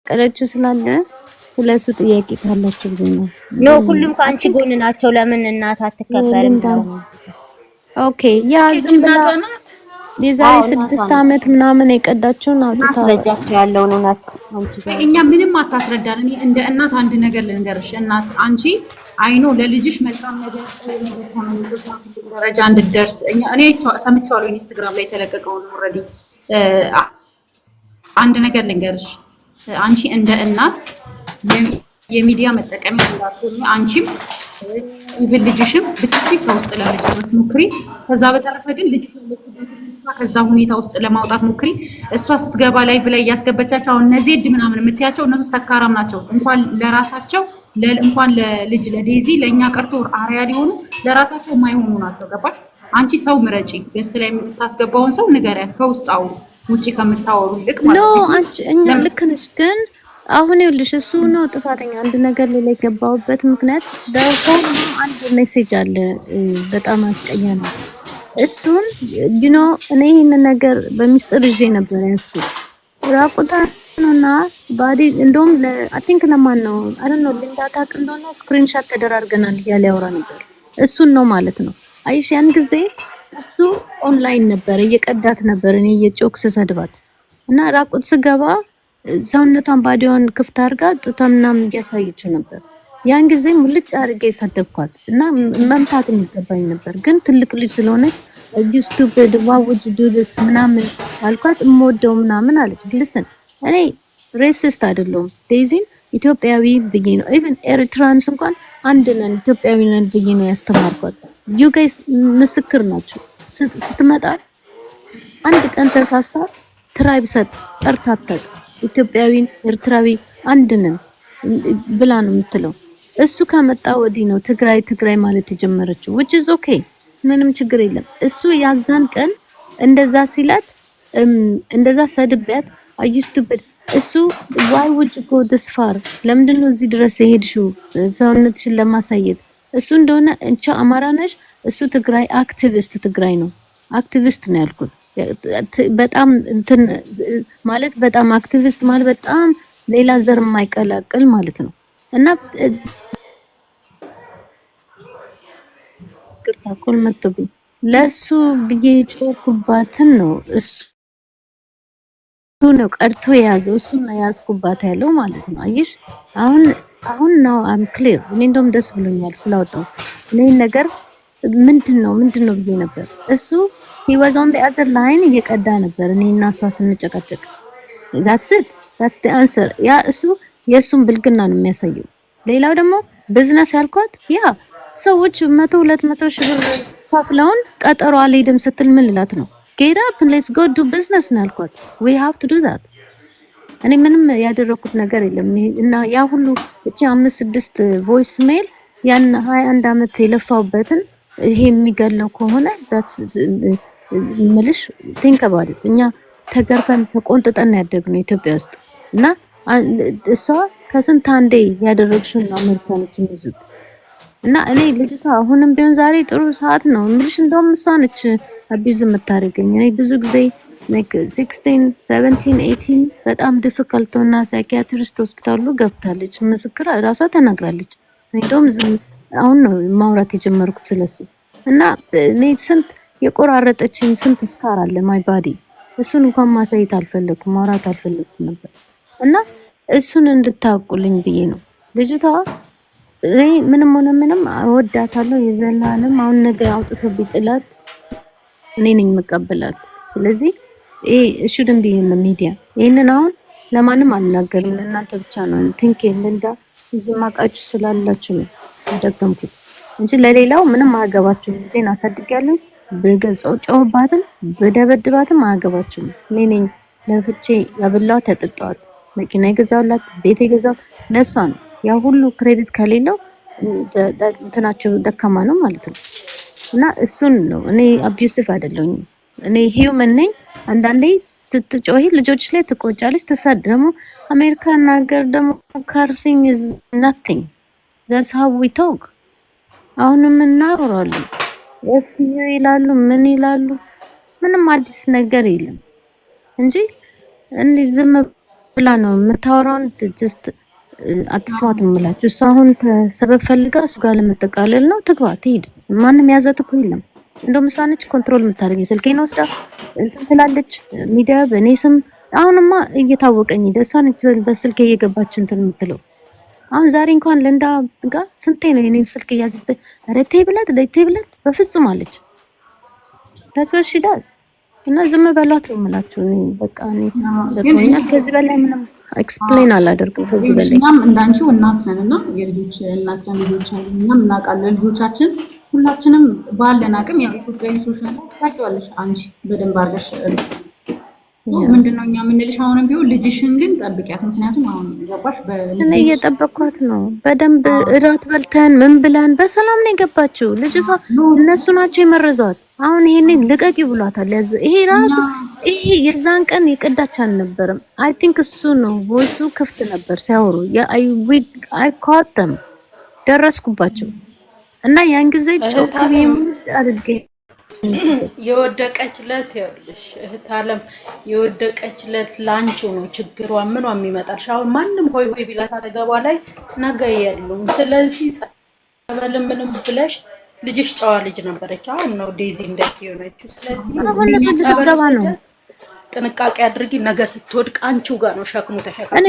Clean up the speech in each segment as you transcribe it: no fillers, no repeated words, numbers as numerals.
እየተሰቀለችው ስላለ ስለሱ ጥያቄ ካላችሁ ብዙ ነው። ኖ ሁሉም ከአንቺ ጎን ናቸው። ለምን እናት አትከበርም ብለው ነው። ኦኬ ያ ዝም ብላ የዛሬ 6 ዓመት ምናምን የቀዳችውን አውጥታ ማስረጃቸው ያለውን እውነት አንቺ ጋር እኛ ምንም አታስረዳን። እኔ እንደ እናት አንድ ነገር ልንገርሽ፣ እናት አንቺ አይኖ ለልጅሽ መልካም ነገር ደረጃ እንድትደርስ እኔ ሰምቼዋለሁ ኢንስታግራም ላይ የተለቀቀውን ኦልሬዲ። አንድ ነገር ልንገርሽ፣ አንቺ እንደ እናት የሚዲያ መጠቀሚያ እንዳትሆኚ አንቺም ይብል ልጅሽም ብትይ ከውስጥ ለመጨረስ ሞክሪ። ከዛ በተረፈ ግን ልጅ ከዛ ሁኔታ ውስጥ ለማውጣት ሞክሪ። እሷ ስትገባ ላይቭ ላይ እያስገበቻቸው አሁን እነዚህ ድ ምናምን የምትያቸው እነሱ ሰካራም ናቸው። እንኳን ለራሳቸው እንኳን ለልጅ ለዴዚ ለኛ ቀርቶ አሪያ ሊሆኑ ለራሳቸው የማይሆኑ ናቸው። ገባሽ? አንቺ ሰው ምረጪ። ገስት ላይ የምታስገባውን ሰው ንገሪያት። ከውስጥ አውሩ፣ ውጪ ከምታወሩ ልክ ማለት ነው። አንቺ እኛ ልክ ነሽ ግን አሁን ይኸውልሽ እሱ ነው ጥፋተኛ። አንድ ነገር ላይ የገባውበት ምክንያት ደውል አንድ ሜሴጅ አለ በጣም አስቀያሚ። እሱን እኔ ይሄን ነገር በሚስጥር ይዤ ነበር ያስኩት። ራቁታንና ባዲ እንደውም አይ ቲንክ ለማን ነው አይደል ሊንዳ ታውቅ እንደሆነ ስክሪንሾት ተደራርገናል እያለ ያወራ ነበር። እሱን ነው ማለት ነው። አይሽ ያን ጊዜ እሱ ኦንላይን ነበር እየቀዳት ነበር እኔ እየጮክ ስሰድባት እና ራቁት ስገባ ሰውነቷን ባዲውን ክፍት አድርጋ ጥታምናም እያሳየችው ነበር። ያን ጊዜ ሙልጭ አድርጌ ሰደብኳት እና መምታት የሚገባኝ ነበር፣ ግን ትልቅ ልጅ ስለሆነች you stupid why would you do this ምናምን አልኳት። እምወደው ምናምን አለች። ልስን እኔ ሬሲስት አይደለሁም። ዴዚን ኢትዮጵያዊ ብዬ ነው ኢቭን ኤሪትራንስ እንኳን አንድ ነን ኢትዮጵያዊ ነን ብዬ ነው ያስተማርኳት። you guys ምስክር ናችሁ። ስትመጣ አንድ ቀን ተሳስታ ትራይብ ጠርታታ ኢትዮጵያዊን ኤርትራዊ አንድ ነን ብላ ነው የምትለው። እሱ ከመጣ ወዲህ ነው ትግራይ ማለት የጀመረችው which is okay ምንም ችግር የለም። እሱ ያዛን ቀን እንደዛ ሲላት እንደዛ ሰድቢያት are you stupid እሱ why would you go this far ለምንድን ነው እዚህ ድረስ የሄድሽው ሰውነትሽን ለማሳየት? እሱ እንደሆነ እንቻ አማራ ነሽ፣ እሱ ትግራይ አክቲቪስት ትግራይ ነው አክቲቪስት ነው ያልኩት። በጣም እንትን ማለት በጣም አክቲቪስት ማለት በጣም ሌላ ዘር የማይቀላቅል ማለት ነው። እና ቅርታኮል መጥቶብኝ ለሱ ብዬ ጮኩባትን ነው እሱ ነው ቀርቶ የያዘው እሱ ነው ያስኩባት ያለው ማለት ነው። አየሽ አሁን ነው አም ክሊር። እኔ እንደውም ደስ ብሎኛል ስላወጣው እኔ ነገር ምንድነው ብዬ ነበር። እሱ he was on the other line እየቀዳ ነበር እኔ እና እሷ ስንጨቀጨቅ። that's the answer ያ እሱ የሱን ብልግና ነው የሚያሳየው። ሌላው ደግሞ ቢዝነስ ያልኳት ያ ሰዎች 100-200 ሺህ ብር ከፍለውን ቀጠሮ አልሄድም ስትል ምን ልላት ነው? get up and let's go do business ነው ያልኳት። we have to do that እኔ ምንም ያደረኩት ነገር የለም እና ያ ሁሉ እቺ 5-6 ቮይስ ሜል ያን 21 አመት የለፋውበትን ይሄ የሚገለው ከሆነ that's ምልሽ think about it። እኛ ተገርፈን ተቆንጥጠን ያደግነው ኢትዮጵያ ውስጥ እና እሷ ከስንት አንዴ ያደረግሽው ነው አሜሪካኖች የሚይዙት እና እኔ ልጅቷ አሁንም ቢሆን ዛሬ ጥሩ ሰዓት ነው ምልሽ። እንደውም እሷ ነች አቢዝ የምታደርገኝ። እኔ ብዙ ጊዜ like 16 17 18 በጣም ዲፊካልት ሆና ሳይኪያትሪስት ሆስፒታሉ ገብታለች። ምስክር ራሷ ተናግራለች። እንደውም አሁን ነው ማውራት የጀመርኩት ስለሱ እና እኔ ስንት የቆራረጠችኝ ስንት ስካር አለ ማይ ባዲ። እሱን እንኳን ማሳየት አልፈለኩም ማውራት አልፈለኩም ነበር እና እሱን እንድታውቁልኝ ብዬ ነው። ልጅቷ እኔ ምንም ሆነ ምንም እወዳታለሁ የዘላለም። አሁን ነገ አውጥቶ ቢጥላት እኔ ነኝ መቀበላት። ስለዚህ እሹድን ቢሆን ሚዲያ ይሄንን አሁን ለማንም አልናገርም፣ ለእናንተ ብቻ ነው ቲንክ እንዳ እዚህ ማቃችሁ ስላላችሁ ነው ደገምኩት እንጂ ለሌላው ምንም አያገባችሁም። ዜና አሳድጋለሁ በገጸው ጨውባትን በደበድባትም አያገባችሁም። እኔ ነኝ ለፍቼ ያበላኋት ያጠጣኋት፣ መኪና የገዛሁላት ቤት የገዛው ለሷ ነው። ያ ሁሉ ክሬዲት ከሌለው እንትናቸው ደካማ ነው ማለት ነው። እና እሱን ነው እኔ አቢዩሲቭ አይደለሁኝ። እኔ ሂዩመን ነኝ። አንዳንዴ ስትጮሂ ልጆች ላይ ትቆጫለች፣ ተሳድ ደግሞ አሜሪካን ሀገር ደግሞ ካርሲንግ is nothing that's how we talk። አሁንም እናወራለን ኤፍዩ ይላሉ ምን ይላሉ፣ ምንም አዲስ ነገር የለም እንጂ እንዴ ዝም ብላ ነው የምታወራውን ጀስት አትስማት ነው የምላችሁ። እሷ አሁን ከሰበብ ፈልጋ እሱ ጋር ለመጠቃለል ነው። ትግባ ትሂድ። ማንም ያዛት እኮ የለም። እንደውም እሷ ነች ኮንትሮል የምታደርገኝ። ስልኬን ወስዳ እንትን ትላለች ሚዲያ በእኔ ስም። አሁንማ እየታወቀኝ እሷ ነች በስልኬ እየገባች እንትን የምትለው። አሁን ዛሬ እንኳን ለንዳ ጋር ስንቴ ነው የኔን ስልክ እያዘዝተ ረቴ ብላት በፍጹም አለች። ታስወሽ ዳዝ እና ዝም በሏት ነው የምላችሁ። እኔ በቃ እኔ ለቆኛ ከዚህ በላይ ምንም ኤክስፕሌን አላደርግም ከዚህ በላይ። እኛም እንዳንቺው እናት ነንና የልጆች እናት ልጆች አሉ። እኛም እናውቃለን ልጆቻችን ሁላችንም ባለን አቅም ያው ኢትዮጵያዊ ሶሻል ታውቂዋለሽ አንቺ በደንብ አድርገሽ ምንድነው እኛ የምንልሽ አሁንም ቢሆን ልጅሽን ግን ጠብቂያት። ምክንያቱም አሁን ገባሽ እኔ እየጠበቅኳት ነው። በደንብ እራት በልተን ምን ብለን በሰላም ነው የገባችው ልጅቷ። እነሱ ናቸው የመረዟት። አሁን ይሄንን ልቀቂ ብሏታል። ይሄ ራሱ ይሄ የዛን ቀን የቀዳች አልነበረም። አይ ቲንክ እሱ ነው ቮይሱ ክፍት ነበር ሲያወሩ አይ ካተም ደረስኩባቸው እና ያን ጊዜ ጮክም አድርጌ የወደቀችለት ይኸውልሽ እህት አለም የወደቀችለት ላንቺው ነው ችግሯ። ምኗ የሚመጣልሽ አሁን ማንም ሆይ ሆይ ቢላት አጠገቧ ላይ ነገ የሉም። ስለዚህ ጸበል ምንም ብለሽ ልጅሽ ጨዋ ልጅ ነበረች። አሁን ነው ዴዚ እንደዚህ የሆነችው። ስለዚህ አሁን ለሰገባ ነው ጥንቃቄ አድርጊ። ነገ ስትወድቅ አንቺው ጋር ነው ሸክሙ ተሸክሞ። እኔ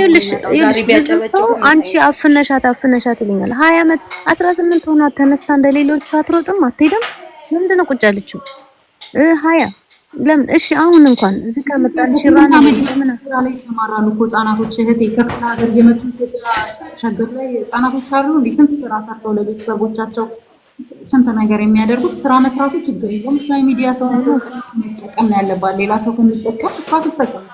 ዛሬ ቢያጨበጭው አንቺ አፍነሻት ይለኛል። 20 ዓመት 18 ሆና ተነስታ እንደሌሎቹ አትሮጥም አትሄድም። ለምንድን ነው ቁጭ ያለችው? 20 ለምን? እሺ አሁን እንኳን እዚህ ጋር መጣልሽ ራና ለምን ላይ ተማራሉ እኮ ህጻናቶች እህቴ ከክፍለ ሀገር የመጡ ኢትዮጵያ ሸገር ላይ ህጻናቶች አሉ እንዴ ስንት ስራ ሰርተው ለቤተሰቦቻቸው ስንት ነገር የሚያደርጉት። ስራ መስራቱ ችግር የለም። እሷ የሚዲያ ሰው ነው መጠቀም ያለባት። ሌላ ሰው ከሚጠቀም እሷ ትጠቀም።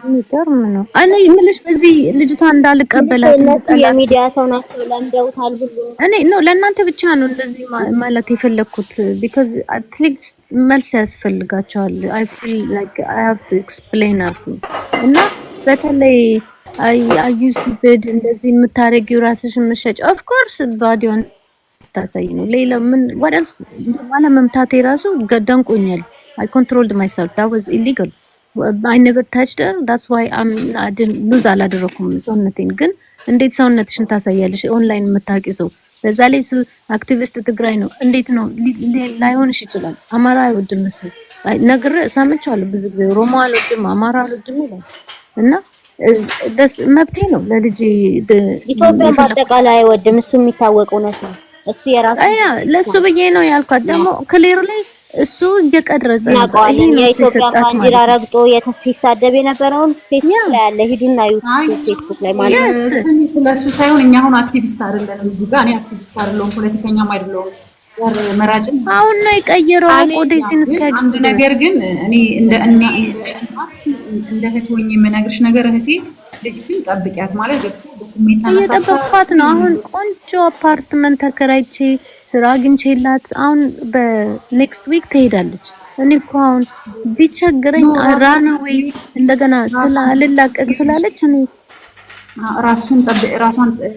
የሚገርም ነው። እኔ የምልሽ በዚህ ልጅቷ እንዳልቀበላት የሚዲያ ሰው ናቸው ለምደውታል ብሎ እኔ ነው ለእናንተ ብቻ ነው እንደዚህ ማለት የፈለኩት። because at least መልስ ያስፈልጋቸዋል። I feel like I have to explain አልኩኝ እና በተለይ አዩ ሲበድ እንደዚህ የምታረጊው ራስሽን መሸጭ of course ባዲውን ታሳይ ነው። ሌላ ምን what else ማለት መምታቴ ራሱ ገደንቆኛል። I controlled myself. That was illegal. I never touched her. That's why I didn't lose አላደረኩም ሰውነቴን። ግን እንዴት ሰውነትሽን ታሳያለሽ ኦንላይን የምታውቂው ሰው? በዛ ላይ እሱ አክቲቪስት ትግራይ ነው። እንዴት ነው ላይሆንሽ ይችላል? አማራ አይወድም እሱ ነገር ሰምቻለሁ ብዙ ጊዜ ኦሮሞ አልወድም አማራ አልወድም ይላል እና ደስ መብቴ ነው ለልጄ። ኢትዮጵያ በአጠቃላይ አይወድም እሱ የሚታወቀው ነው። እሱ የራሱ ለሱ ብዬ ነው ያልኳት። ደግሞ ክሊርሊ እሱ እየቀረጸ ነው። የኢትዮጵያ ባንዲራ ረግጦ ሲሳደብ የነበረውን ፌስቡክ ላይ አለ። ሂዱና ዩቲዩብ ፌስቡክ ላይ ማለት ነው። ስለሱ ሳይሆን እኛ አሁን አክቲቪስት አይደለንም እዚህ ጋር። እኔ አክቲቪስት አይደለሁም፣ ፖለቲከኛም አይደለሁም። ወር መራጭም አሁን ነው የቀየረው ቆዴሲን እስከ አንድ ነገር ግን እኔ እንደ እህት ሆኜ የምነግርሽ ነገር እህቴ ልጅሽን ጠብቂያት ማለት እየጠበቅኳት ነው። አሁን ቆንጆ አፓርትመንት ተከራይቼ ስራ አግኝቼላት አሁን በኔክስት ዊክ ትሄዳለች። እኔ እኮ አሁን ቢቸግረኝ ራና ወይ እንደገና ስላልላቀቅ ስላለች እኔ ራሷን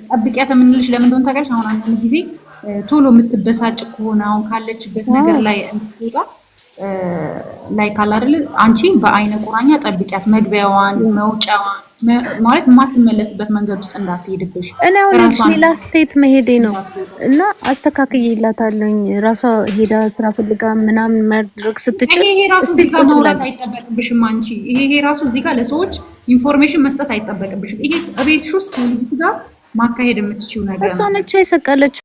ጠብቂያት የምንልሽ ለምን እንደሆነ ታውቂያለሽ? አሁን አንዳንድ ጊዜ ቶሎ የምትበሳጭ ከሆነ አሁን ካለችበት ነገር ላይ እንድትወጣ ላይ ካለ አይደል አንቺ በአይነ ቁራኛ ጠብቂያት፣ መግቢያዋን መውጫዋን ማለት የማትመለስበት መንገድ ውስጥ እንዳትሄድብሽ። እኔ አሁን ሌላ ስቴት መሄዴ ነው እና አስተካክዬላታለሁኝ። ራሷ ሄዳ ስራ ፈልጋ ምናምን ማድረግ ስትችል ይሄ ራሱ እዚህ ጋር ማውራት አይጠበቅብሽም አንቺ። ይሄ ራሱ እዚህ ጋር ለሰዎች ኢንፎርሜሽን መስጠት አይጠበቅብሽም። ይሄ እቤትሽ ውስጥ ከልጅ ጋር ማካሄድ የምትችይው ነገር ነው። እሷ ነች የሰቀለችው።